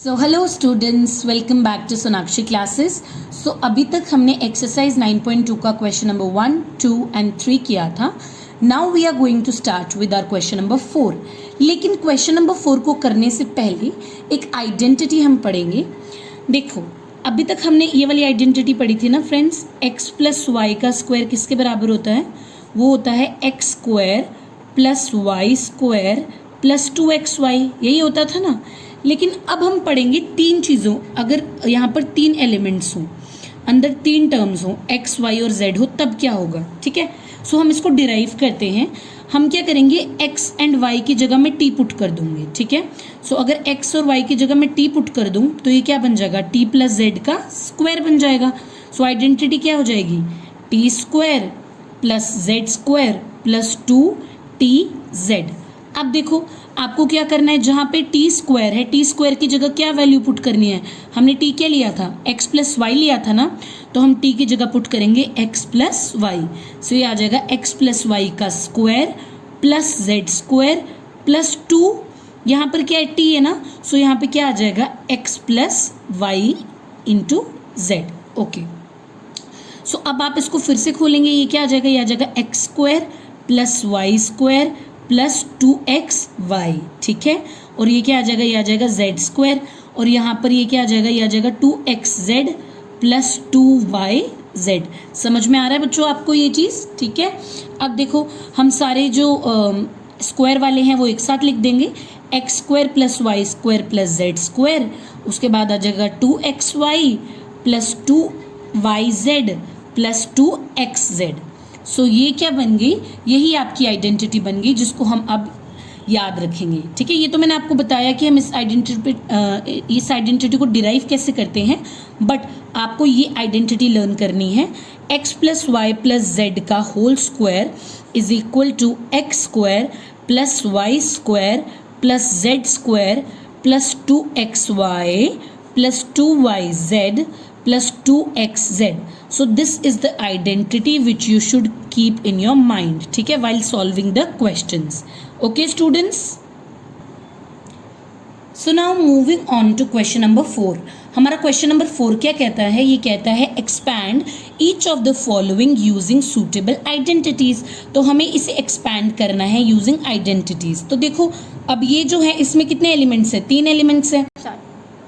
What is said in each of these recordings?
So hello students, welcome back to Sonakshi classes. So अभी तक हमने एक्सरसाइज 9.2 का क्वेश्चन नंबर 1, 2 एंड 3 किया था। Now we are going to start with our question number 4। लेकिन question number 4 को करने से पहले एक आइडेंटिटी हम पढ़ेंगे। देखो, अभी तक हमने ये वाली आइडेंटिटी पढ़ी थी ना फ्रेंड्स, x प्लस वाई का स्क्वायर किसके बराबर होता है? वो होता है X square plus Y square plus 2xy, यही होता था ना। लेकिन अब हम पढ़ेंगे तीन चीज़ों, अगर यहाँ पर तीन एलिमेंट्स हों, अंदर तीन टर्म्स हों, एक्स वाई और जेड हो, तब क्या होगा? ठीक है, सो हम इसको डिराइव करते हैं। हम क्या करेंगे, एक्स एंड वाई की जगह में टी पुट कर दूंगे। ठीक है, सो अगर एक्स और वाई की जगह में टी पुट कर दूं तो ये क्या बन जाएगा? टी प्लस जेड का स्क्वायर बन जाएगा। सो आइडेंटिटी क्या हो जाएगी? T square plus Z square plus 2tz। अब देखो, आपको क्या करना है, जहाँ पे टी स्क्वायर है, टी स्क्वायर की जगह क्या वैल्यू पुट करनी है? हमने टी क्या लिया था? एक्स प्लस वाई लिया था ना, तो हम टी की जगह पुट करेंगे एक्स प्लस वाई। सो ये आ जाएगा एक्स प्लस वाई का square plus Z square plus 2, यहाँ पर क्या है? टी है ना, सो यहाँ पे क्या आ जाएगा? X plus y into z. Okay, so अब आप इसको फिर से खोलेंगे, ये क्या आ जाएगा? ये आ जाएगा X square plus Y square plus 2xy। ठीक है, और ये क्या आ जाएगा? ये आ जाएगा जेड स्क्वायर, और यहाँ पर ये क्या आ जाएगा? ये आ जाएगा 2xz प्लस 2yz। समझ में आ रहा है बच्चों आपको ये चीज़? ठीक है, अब देखो, हम सारे जो स्क्वायर वाले हैं वो एक साथ लिख देंगे। X square plus Y square plus Z square, उसके बाद आ जाएगा 2xy plus 2yz plus 2xz। सो ये क्या बन गई? यही आपकी आइडेंटिटी बन गई, जिसको हम अब याद रखेंगे। ठीक है, ये तो मैंने आपको बताया कि हम इस आइडेंटिटी को डिराइव कैसे करते हैं, बट आपको ये आइडेंटिटी लर्न करनी है। x plus Y plus Z का whole square is equal to x square plus Y square plus Z square plus 2xy plus 2yz plus 2xz. So this is the identity which you should keep in your mind, ठीक है, while solving the questions. Okay students? So now moving on to question number 4. हमारा question number 4 क्या कहता है? ये कहता है expand each of the following using suitable identities. तो हमें इसे एक्सपैंड करना है यूजिंग आइडेंटिटीज। तो देखो, अब ये जो है, इसमें कितने एलिमेंट्स हैं? 3 एलिमेंट्स हैं।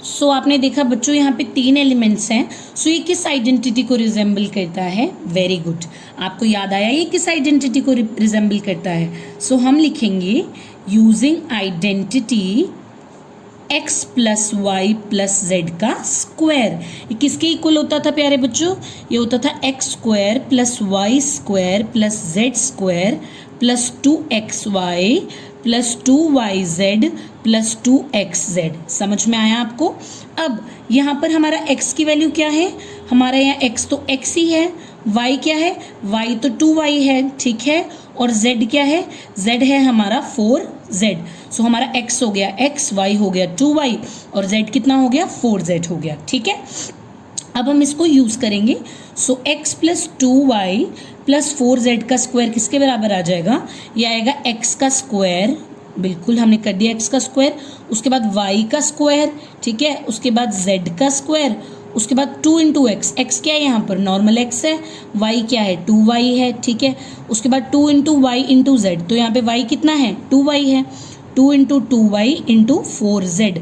सो आपने देखा बच्चों, यहाँ पे 3 एलिमेंट्स हैं। सो ये किस आइडेंटिटी को रिजेंबल करता है? वेरी गुड, आपको याद आया ये किस आइडेंटिटी को रिजेंबल करता है? सो हम लिखेंगे using identity x plus Y plus Z का स्क्वायर। ये किसके इक्वल होता था प्यारे बच्चों? ये होता था X square plus Y square plus Z square plus 2xy plus 2yz plus 2xz। समझ में आया आपको? अब यहाँ पर हमारा x की वैल्यू क्या है? हमारा यहाँ x तो x ही है, y क्या है? y तो 2y है, ठीक है, और z क्या है? z है हमारा 4z। सो हमारा x हो गया x, y हो गया 2y, और z कितना हो गया? 4z हो गया। ठीक है, अब हम इसको यूज करेंगे। सो x plus 2y plus 4z का स्क्वायर किसके बराबर आ जाएगा? ये आएगा x का स्क्वायर, बिल्कुल हमने कर दिया x का स्क्वायर, उसके बाद y का स्क्वायर, ठीक है, उसके बाद z का स्क्वायर, उसके बाद 2 इंटू एक्स। एक्स क्या है? यहाँ पर नॉर्मल x है, y क्या है? 2y है, ठीक है, उसके बाद 2 इंटू वाई इंटू जेड, तो यहाँ पे y कितना है? 2y है, 2 into 2y into 4z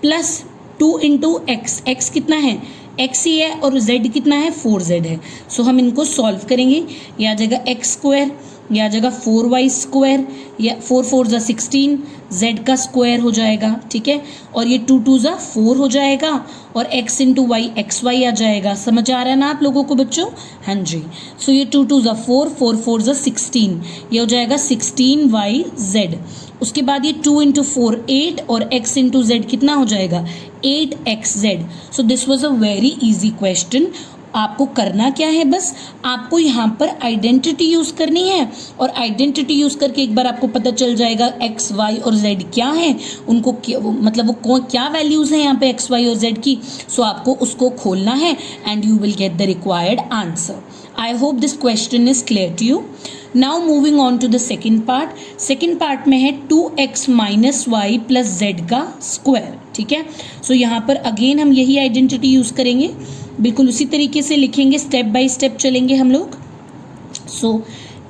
plus 2 into x. X कितना है? x ही है, और z कितना है? 4z है। सो हम इनको सॉल्व करेंगे। ये आ जाएगा एक्स स्क्वायर, ये आ जाएगा 4y स्क्वायर, या 4 4 ज़ा 16, z का स्क्वायर हो जाएगा, ठीक है, और ये 2 2 ज़ा 4 हो जाएगा, और x इंटू वाई xy आ जाएगा। समझ आ रहा है ना आप लोगों को बच्चों? हाँ जी। सो ये 2 2 ज़ा 4, 4 4 ज़ा 16, ये हो जाएगा 16yz। उसके बाद ये 2 इंटू 4 8, और x इंटू जेड कितना हो जाएगा? 8xz। So this was a very easy question. आपको करना क्या है, बस आपको यहाँ पर आइडेंटिटी यूज करनी है और आइडेंटिटी यूज करके एक बार आपको पता चल जाएगा एक्स वाई और जेड क्या है, उनको मतलब वो क्या वैल्यूज हैं यहाँ पे एक्स वाई और जेड की। सो आपको उसको खोलना है and you will get the required answer. I hope this question is clear to you. Now moving on to the second part. Second part में है 2x minus Y plus Z का square, ठीक है। सो यहाँ पर अगेन हम यही identity use करेंगे, बिल्कुल उसी तरीके से लिखेंगे, स्टेप बाय स्टेप चलेंगे हम लोग। So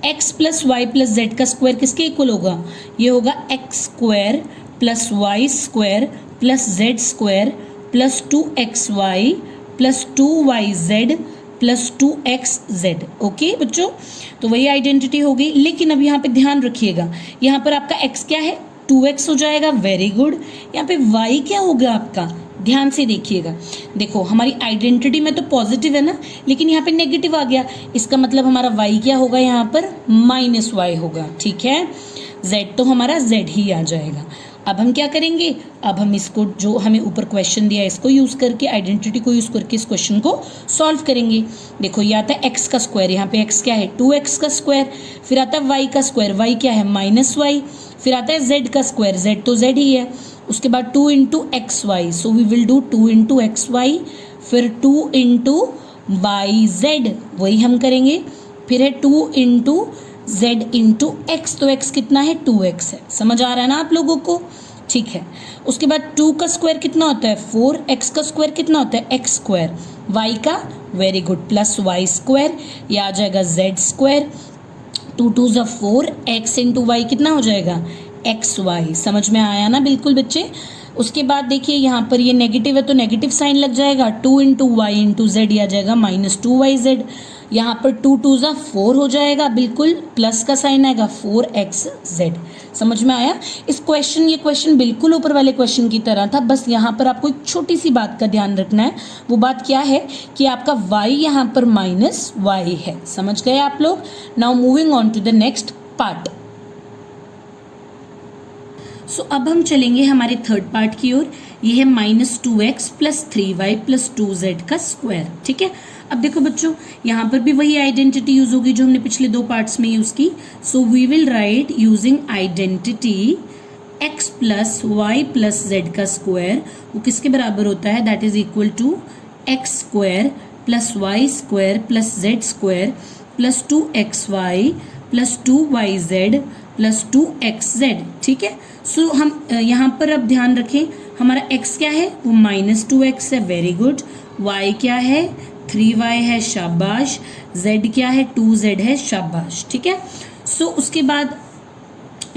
x plus Y plus Z का स्क्वायर किसके इक्वल होगा, ये होगा x square plus Y square plus Z square plus 2xy plus 2yz plus 2xz। Okay बच्चों, तो वही आइडेंटिटी हो गई। लेकिन अब यहाँ पे ध्यान रखिएगा, यहाँ पर आपका x क्या है, 2x हो जाएगा, वेरी गुड। यहाँ पे y क्या होगा आपका, ध्यान से देखिएगा। देखो हमारी आइडेंटिटी में तो पॉजिटिव है ना, लेकिन यहाँ पे नेगेटिव आ गया, इसका मतलब हमारा y क्या होगा, यहाँ पर माइनस वाई होगा, ठीक है। z तो हमारा z ही आ जाएगा। अब हम क्या करेंगे, अब हम इसको जो हमें ऊपर क्वेश्चन दिया है इसको यूज करके, आइडेंटिटी को यूज करके इस क्वेश्चन को सॉल्व करेंगे। देखो ये आता है x का स्क्वायर, यहाँ पे x क्या है 2x का स्क्वायर, फिर आता है y का स्क्वायर, y क्या है माइनस वाई, फिर आता है z का स्क्वायर, z तो z ही है, उसके बाद 2 into x y, so we will do 2 into x y, फिर 2 इंटू वाई जेड, वही हम करेंगे, फिर है 2 इंटू z इंटू एक्स, तो x कितना है 2x है, समझ आ रहा है ना आप लोगों को, ठीक है। उसके बाद 2 का स्क्वायर कितना होता है 4, x का स्क्वायर कितना होता है x स्क्वायर, y का very good plus y square, ये आ जाएगा z स्क्वायर, 2 2 ज़ा 4, x इंटू वाई कितना हो जाएगा एक्स वाई, समझ में आया ना बिल्कुल बच्चे। उसके बाद देखिए यहाँ पर ये नेगेटिव है तो नेगेटिव साइन लग जाएगा, 2 इंटू वाई इंटू जेड, आ जाएगा माइनस 2yz, यहाँ पर 2 2 ज़ा 4 हो जाएगा, बिल्कुल प्लस का साइन आएगा 4xz, समझ में आया। ये क्वेश्चन बिल्कुल ऊपर वाले क्वेश्चन की तरह था, बस यहाँ पर आपको एक छोटी सी बात का ध्यान रखना है। वो बात क्या है कि आपका y यहाँ पर माइनस वाई है, समझ गए आप लोग। Now moving on to the next part. So अब हम चलेंगे हमारे थर्ड पार्ट की ओर। ये है -2x plus 3y plus 2z का स्क्वायर, ठीक है। अब देखो बच्चों, यहाँ पर भी वही आइडेंटिटी यूज होगी जो हमने पिछले दो पार्ट्स में यूज की। So we will write using identity x plus Y plus Z का स्क्वायर, वो किसके बराबर होता है, that is equal to x square plus Y square plus Z square plus 2xy plus 2yz plus 2xz, ठीक है। So हम यहाँ पर अब ध्यान रखें, हमारा x क्या है वो -2x है, वेरी गुड, y क्या है 3y है, शाबाश, z क्या है 2z है, शाबाश, ठीक है। सो उसके बाद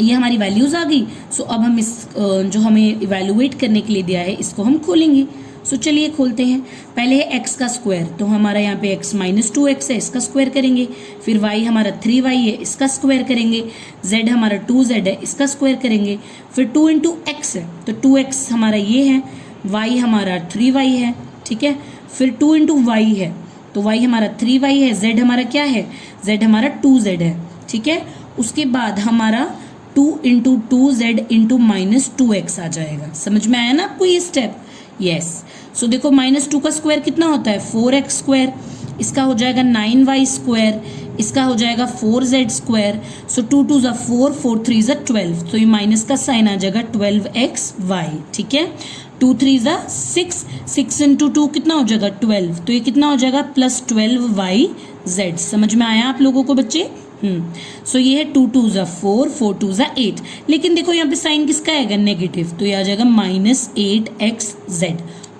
ये हमारी वैल्यूज आ गई। सो अब हम इस जो हमें इवेलुएट करने के लिए दिया है इसको हम खोलेंगे। सो चलिए खोलते हैं। पहले है x का स्क्वायर, तो हमारा यहाँ पे x -2x है, इसका स्क्वायर करेंगे, फिर y हमारा 3y है, इसका स्क्वायर करेंगे, z हमारा 2z है, इसका स्क्वायर करेंगे, फिर 2 इंटू एक्स है तो 2x हमारा ये है, y हमारा 3y है, ठीक है, फिर 2 इंटू वाई है तो y हमारा 3y है, z हमारा क्या है, z हमारा 2z है, ठीक है। उसके बाद हमारा 2 इंटू 2z इंटू -2x आ जाएगा, समझ में आया ना आपको ये स्टेप, यस। सो देखो -2 का स्क्वायर कितना होता है 4x स्क्वायर, इसका हो जाएगा 9y स्क्वायर, इसका हो जाएगा 4z स्क्वायर, सो 2 2 ज़ा 4, 4 3 ज़ा 12, तो ये माइनस का साइन आ जाएगा 12xy, ठीक है। 2 3 ज़ा 6, 6 इंटू 2 कितना हो जाएगा 12, तो ये कितना हो जाएगा प्लस 12yz, समझ में आया आप लोगों को बच्चे। सो ये है 2 2 ज़ा 4, 4 2 ज़ा 8, लेकिन देखो यहाँ पे साइन किसका आएगा नेगेटिव, तो ये आ जाएगा -8xz,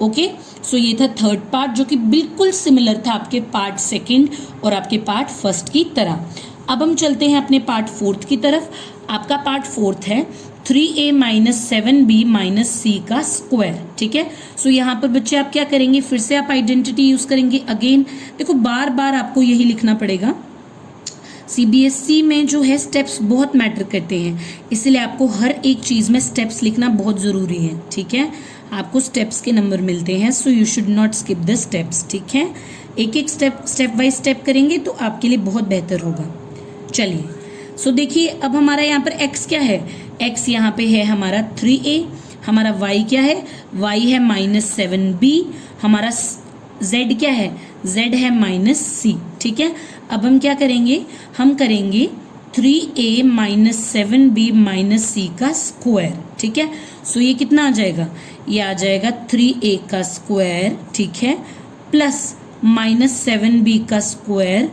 ओके। सो ये था थर्ड पार्ट जो कि बिल्कुल सिमिलर था आपके पार्ट सेकंड और आपके पार्ट फर्स्ट की तरह। अब हम चलते हैं अपने पार्ट फोर्थ की तरफ। आपका पार्ट फोर्थ है 3a minus 7b minus c का स्क्वायर, ठीक है। सो यहाँ पर बच्चे आप क्या करेंगे, फिर से आप आइडेंटिटी यूज करेंगे। अगेन देखो बार बार आपको यही लिखना पड़ेगा, CBSE में जो है स्टेप्स बहुत मैटर करते हैं, इसलिए आपको हर एक चीज़ में स्टेप्स लिखना बहुत ज़रूरी है, ठीक है। आपको स्टेप्स के नंबर मिलते हैं, so you should not skip the steps, ठीक है। एक एक स्टेप बाय स्टेप करेंगे तो आपके लिए बहुत बेहतर होगा। चलिए, सो देखिए अब हमारा यहाँ पर x क्या है, x यहाँ पे है हमारा 3a, हमारा y क्या है, y है -7b, हमारा z क्या है, z है माइनस c, ठीक है। अब हम क्या करेंगे, हम करेंगे 3a minus 7b minus c का स्क्वायर, ठीक है। सो ये कितना आ जाएगा, ये आ जाएगा 3a का स्क्वायर, ठीक है, प्लस माइनस 7b का स्क्वायर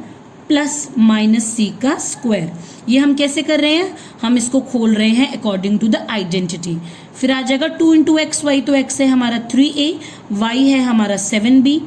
प्लस माइनस c का स्क्वायर। ये हम कैसे कर रहे हैं, हम इसको खोल रहे हैं अकॉर्डिंग टू द आइडेंटिटी। फिर आ जाएगा 2 इंटू एक्स वाई, तो x है हमारा 3a, y है हमारा 7b,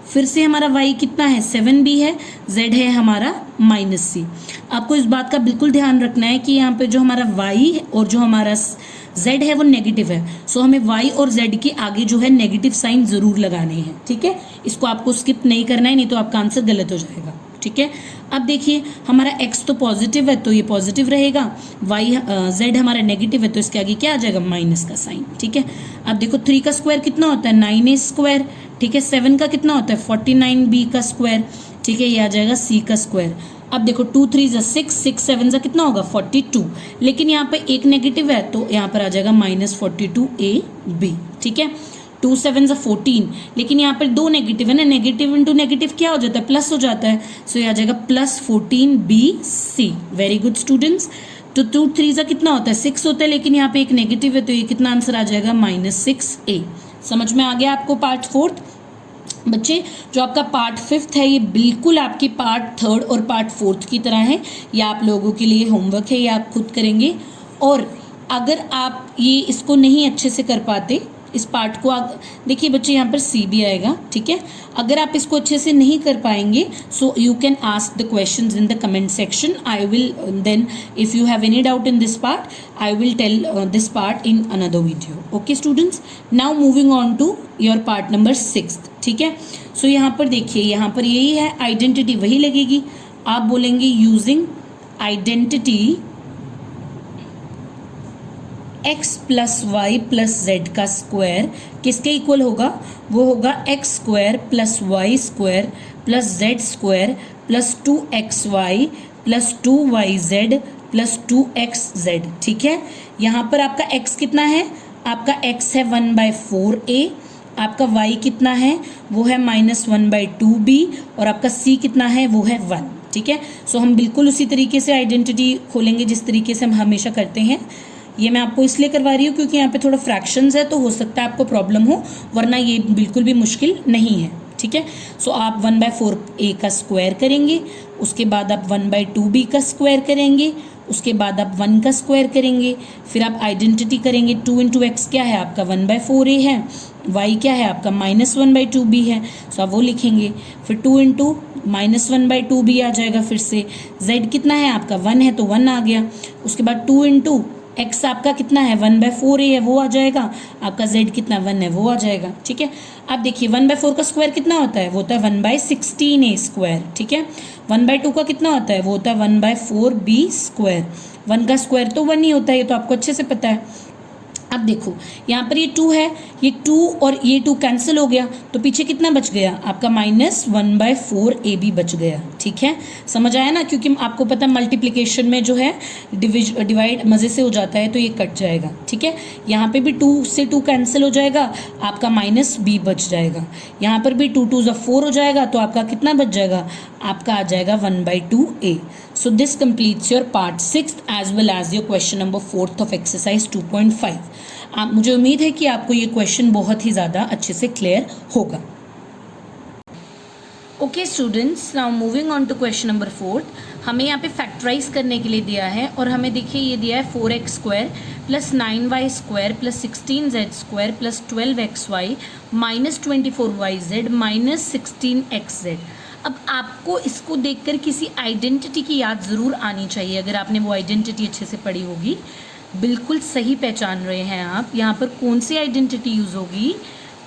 फिर से हमारा y कितना है 7b है, z है हमारा माइनस c। आपको इस बात का बिल्कुल ध्यान रखना है कि यहाँ पे जो हमारा y और जो हमारा z है वो नेगेटिव है, सो हमें y और z के आगे जो है नेगेटिव साइन जरूर लगाने हैं, ठीक है। इसको आपको स्किप नहीं करना है, नहीं तो आपका आंसर गलत हो जाएगा, ठीक है। अब देखिए हमारा x तो पॉजिटिव है तो ये पॉजिटिव रहेगा, z हमारा नेगेटिव है तो इसके आगे क्या आ जाएगा, माइनस का साइन, ठीक है। अब देखो 3 का स्क्वायर कितना होता है 9a स्क्वायर, ठीक है। 7 का कितना होता है 49b का स्क्वायर, ठीक है, ये आ जाएगा c का स्क्वायर। अब देखो 2 3 जा 6, 6 7 जा कितना होगा 42, लेकिन यहाँ पे एक नेगेटिव है तो यहाँ पर आ जाएगा माइनस 42ab, ठीक है। 2 7 जा 14, लेकिन यहाँ पर 2 नेगेटिव है ना, नेगेटिव इंटू नेगेटिव क्या हो जाता है, प्लस हो जाता है, सो ये आ जाएगा plus 14bc। Very good students. तो 2 3 जा कितना होता है 6 होता है, लेकिन यहाँ पे एक नेगेटिव है तो ये कितना आंसर आ जाएगा माइनस 6a। समझ में आ गया आपको पार्ट 4th। बच्चे जो आपका पार्ट 5th है ये बिल्कुल आपकी पार्ट 3rd और पार्ट 4th की तरह है, ये आप लोगों के लिए होमवर्क है, ये आप खुद करेंगे। और अगर आप ये इसको नहीं अच्छे से कर पाते, इस पार्ट को देखिए बच्चे यहाँ पर सी भी आएगा, ठीक है। अगर आप इसको अच्छे से नहीं कर पाएंगे so you can ask the questions in the comment section. I will then if you have any doubt in this part I will tell this part in another video. Okay students, now moving on to your part number 6, ठीक है। सो यहाँ पर देखिए, यहाँ पर यही है identity वही लगेगी, आप बोलेंगे using identity x plus Y plus Z का स्क्वायर किसके इक्वल होगा, वो होगा x square plus Y square plus Z square plus 2xy plus 2yz plus 2xz, ठीक है। यहाँ पर आपका x कितना है, आपका x है 1/4a, आपका y कितना है वो है -1/2b और आपका c कितना है वो है 1, ठीक है। सो हम बिल्कुल उसी तरीके से आइडेंटिटी खोलेंगे जिस तरीके से हम हमेशा करते हैं। ये मैं आपको इसलिए करवा रही हूँ क्योंकि यहाँ पे थोड़ा फ्रैक्शंस है तो हो सकता है आपको प्रॉब्लम हो, वरना ये बिल्कुल भी मुश्किल नहीं है, ठीक है। सो आप 1/4a का स्क्वायर करेंगे, उसके बाद आप 1/2b का स्क्वायर करेंगे, उसके बाद आप 1 का स्क्वायर करेंगे, फिर आप आइडेंटिटी करेंगे 2 इंटू एक्स क्या है आपका 1/4a है, y क्या है आपका -1/2b है, सो आप वो लिखेंगे। फिर 2 इंटू -1/2b आ जाएगा, फिर से z कितना है आपका 1 है तो 1 आ गया, उसके बाद 2 इंटू x आपका कितना है 1/4a है वो आ जाएगा, आपका z कितना 1 है वो आ जाएगा, ठीक है। अब देखिए 1/4 का स्क्वायर कितना होता है, वो होता है 1/16a स्क्वायर, ठीक है। 1/2 का कितना होता है, वो होता है 1/4b स्क्वायर, 1 का स्क्वायर तो 1 ही होता है, ये तो आपको अच्छे से पता है। अब देखो यहाँ पर ये 2 है, ये 2 और ये 2 कैंसिल हो गया तो पीछे कितना बच गया आपका -1/4ab बच गया, ठीक है। समझ आया ना, क्योंकि आपको पता है मल्टीप्लिकेशन में जो है डिवाइड मज़े से हो जाता है तो ये कट जाएगा, ठीक है। यहाँ पे भी 2 से 2 कैंसिल हो जाएगा, आपका -b बच जाएगा, यहाँ पर भी 2 2 4 हो जाएगा तो आपका कितना बच जाएगा, आपका आ जाएगा 1/2a। So this completes your part 6 as well as your question number 4th of exercise 2.5। आप मुझे उम्मीद है कि आपको ये क्वेश्चन बहुत ही ज़्यादा अच्छे से क्लियर होगा। Okay students, now moving on to question number 4। हमें यहाँ पे फैक्टराइज करने के लिए दिया है और हमें देखिए ये दिया है 4x square plus 9y square plus 16z square plus 12xy minus 24yz minus 16xz। अब आपको इसको देखकर किसी आइडेंटिटी की याद ज़रूर आनी चाहिए, अगर आपने वो आइडेंटिटी अच्छे से पढ़ी होगी। बिल्कुल सही पहचान रहे हैं आप। यहाँ पर कौन सी आइडेंटिटी यूज़ होगी,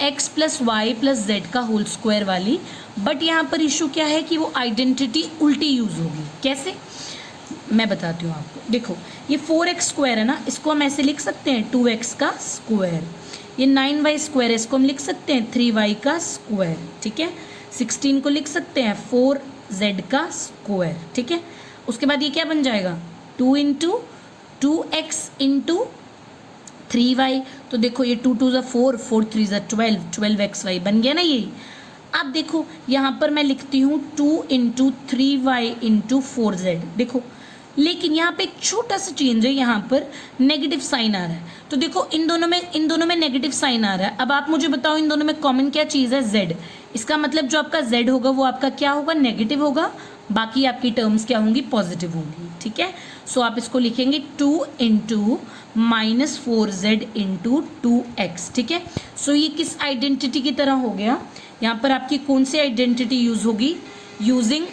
x plus Y plus Z का होल स्क्वायर वाली। बट यहाँ पर इशू क्या है कि वो आइडेंटिटी उल्टी यूज़ होगी। कैसे, मैं बताती हूँ आपको। देखो ये 4x स्क्वायर है ना, इसको हम ऐसे लिख सकते हैं 2x का स्क्वायर। ये 9y स्क्वायर है, इसको हम लिख सकते हैं 3y का स्क्वायर, ठीक है। 16 को लिख सकते हैं 4z का स्क्वायर, ठीक है। उसके बाद ये क्या बन जाएगा 2 इंटू 2x इंटू 3y। तो देखो ये 2 2 4, 4 3 12, 12xy बन गया ना ये। अब देखो यहाँ पर मैं लिखती हूँ 2 इंटू 3y इंटू 4z, देखो लेकिन यहाँ पे एक छोटा सा चेंज है, यहाँ पर नेगेटिव साइन आ रहा है। तो देखो इन दोनों में नेगेटिव साइन आ रहा है। अब आप मुझे बताओ इन दोनों में कॉमन क्या चीज़ है, z। इसका मतलब जो आपका z होगा वो आपका क्या होगा, नेगेटिव होगा, बाकी आपकी टर्म्स क्या होंगी, पॉजिटिव होंगी। ठीक है, सो आप इसको लिखेंगे 2 into minus 4z into 2x। ठीक है, सो ये किस आइडेंटिटी की तरह हो गया, यहाँ पर आपकी कौन सी आइडेंटिटी यूज होगी, यूजिंग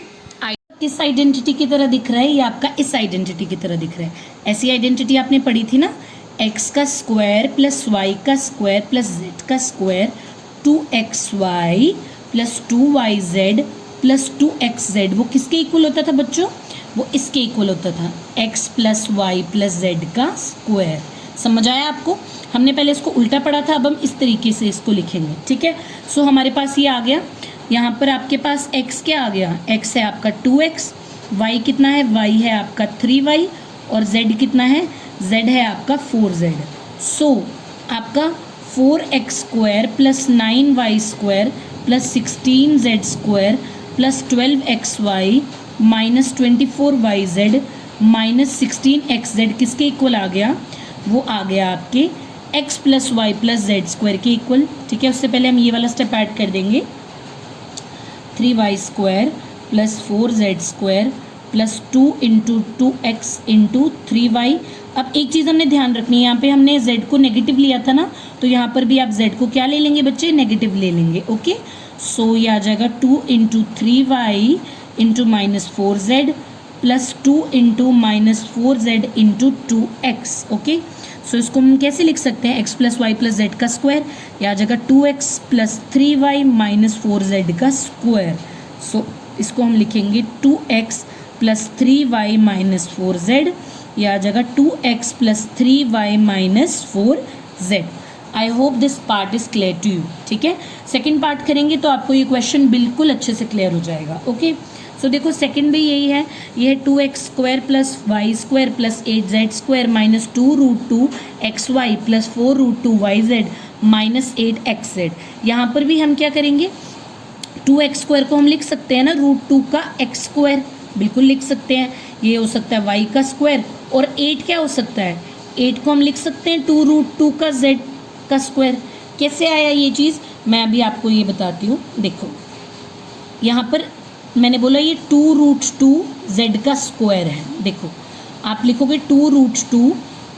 किस आइडेंटिटी की तरह दिख रहा है, ये आपका इस आइडेंटिटी की तरह दिख रहा है। ऐसी आइडेंटिटी आपने पढ़ी थी ना, x का स्क्वायर प्लस y का स्क्वायर प्लस z का square 2xy plus 2yz plus 2xz, वो किसके इक्वल होता था बच्चों, वो इसके इक्वल होता था, x plus Y plus Z का स्क्वायर। समझ आया आपको, हमने पहले इसको उल्टा पढ़ा था, अब हम इस तरीके से इसको लिखेंगे। ठीक है, सो हमारे पास ये आ गया, यहाँ पर आपके पास x क्या आ गया, x है आपका 2x, y कितना है, y है आपका 3y और z कितना है, z है आपका 4z। सो आपका 4x square plus 9y square plus 16z square plus 12xy minus 24yz minus 16xz किसके इक्वल आ गया, वो आ गया आपके x plus Y plus Z square के इक्वल। ठीक है, उससे पहले हम ये वाला स्टेप ऐड कर देंगे, 3y square plus 4z square plus 2 into 2x into 3y। अब एक चीज़ हमने ध्यान रखनी है, यहाँ पे हमने z को नेगेटिव लिया था ना, तो यहाँ पर भी आप z को क्या ले लेंगे बच्चे, नेगेटिव ले लेंगे। ओके, सो ये आ जाएगा 2 into 3y into minus 4z plus 2 into minus 4z into 2x। Okay, so इसको हम कैसे लिख सकते हैं, x plus Y plus Z का स्क्वायर, यह आ जाएगा 2x plus 3y minus 4z का स्क्वायर। सो इसको हम लिखेंगे 2x plus 3y minus 4z, यह आ जाएगा 2x plus 3y minus 4z। I hope this part is clear to you. ठीक है, सेकेंड पार्ट करेंगे तो आपको ये क्वेश्चन बिल्कुल अच्छे से क्लियर हो जाएगा। ओके, सो देखो सेकंड भी यही है, ये है 2x square plus Y square plus 8z square minus 2√2xy plus 4√2yz minus 8xz। यहाँ पर भी हम क्या करेंगे, 2x स्क्वायर को हम लिख सकते हैं ना √2 का x स्क्वायर, बिल्कुल लिख सकते हैं। ये हो सकता है y का स्क्वायर, और 8 क्या हो सकता है, 8 को हम लिख सकते हैं 2√2 का z का स्क्वायर। कैसे आया ये चीज़, मैं अभी आपको ये बताती हूँ। देखो यहाँ पर मैंने बोला ये 2√2 z का स्क्वायर है। देखो आप लिखोगे 2√2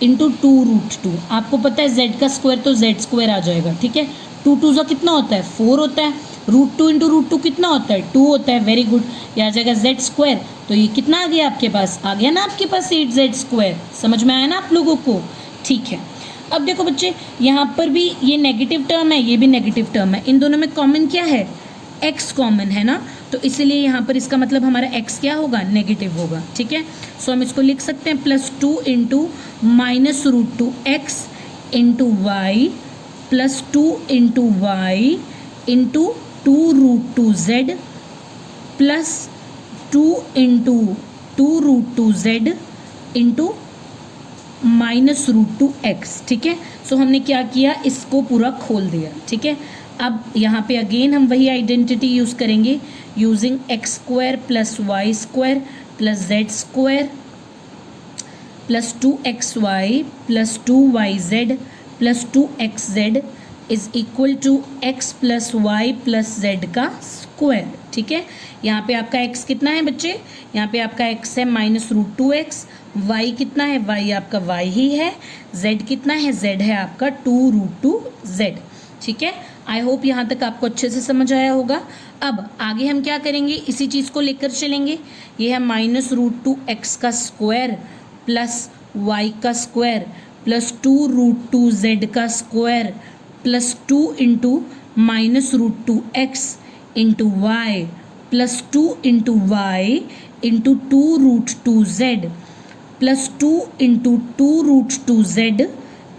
इंटू 2√2, आपको पता है z का स्क्वायर तो z स्क्वायर आ जाएगा। ठीक है, 2 का कितना होता है, 4 होता है, √2 इंटू √2 कितना होता है, 2 होता है। वेरी गुड, ये आ जाएगा z स्क्वायर, तो ये कितना आ गया आपके पास, आ गया ना आपके पास 8z स्क्वायर। समझ में आया ना आप लोगों को। ठीक है, अब देखो बच्चे यहाँ पर भी ये नेगेटिव टर्म है, ये भी नेगेटिव टर्म है, इन दोनों में कॉमन क्या है, x कॉमन है ना, तो इसलिए यहाँ पर इसका मतलब हमारा x क्या होगा, नेगेटिव होगा। ठीक है, सो हम इसको लिख सकते हैं plus 2 into minus √2x into y plus 2 into y into 2√2z plus 2 into 2√2z into minus √2x। ठीक है, सो हमने क्या किया, इसको पूरा खोल दिया। ठीक है, अब यहाँ पे अगेन हम वही आइडेंटिटी यूज़ करेंगे, using x square plus Y square plus Z square plus 2xy plus 2yz plus 2xz is equal to x plus Y plus Z का स्क्वायर। ठीक है, यहाँ पे आपका x कितना है बच्चे, यहाँ पे आपका x है माइनस √2x, y कितना है, y आपका y ही है, z कितना है, z है आपका 2√2z। ठीक है, आई होप यहाँ तक आपको अच्छे से समझ आया होगा। अब आगे हम क्या करेंगे, इसी चीज़ को लेकर चलेंगे। ये है माइनस √2x का स्क्वायर प्लस y का स्क्वायर प्लस 2√2z का square plus 2 into minus √2x into y plus 2 into y into 2√2z plus 2 into 2√2z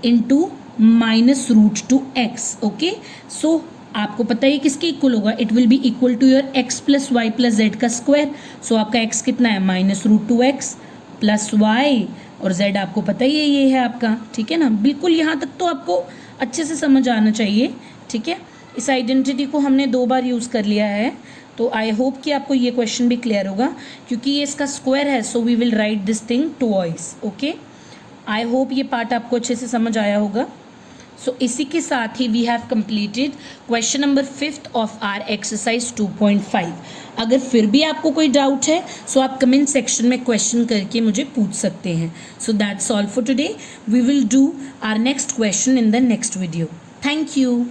into minus √2x। Okay, so आपको पता है किसके इक्वल होगा, it will be equal to your x plus Y plus Z का square. So आपका x कितना है, minus √2x plus y, और z आपको पता ही है ये है आपका। ठीक है ना, बिल्कुल यहाँ तक तो आपको अच्छे से समझ आना चाहिए। ठीक है, इस आइडेंटिटी को हमने 2 बार यूज़ कर लिया है, तो आई होप कि आपको ये क्वेश्चन भी क्लियर होगा, क्योंकि ये इसका स्क्वायर है, so we will write this thing twice. Okay, I hope ये पार्ट आपको अच्छे से समझ आया होगा. सो इसी के साथ ही we have completed question number 5th of our exercise 2.5. अगर फिर भी आपको कोई डाउट है, सो आप कमेंट सेक्शन में क्वेश्चन करके मुझे पूछ सकते हैं. So that's all for today. We will do our next question in the next video. Thank you.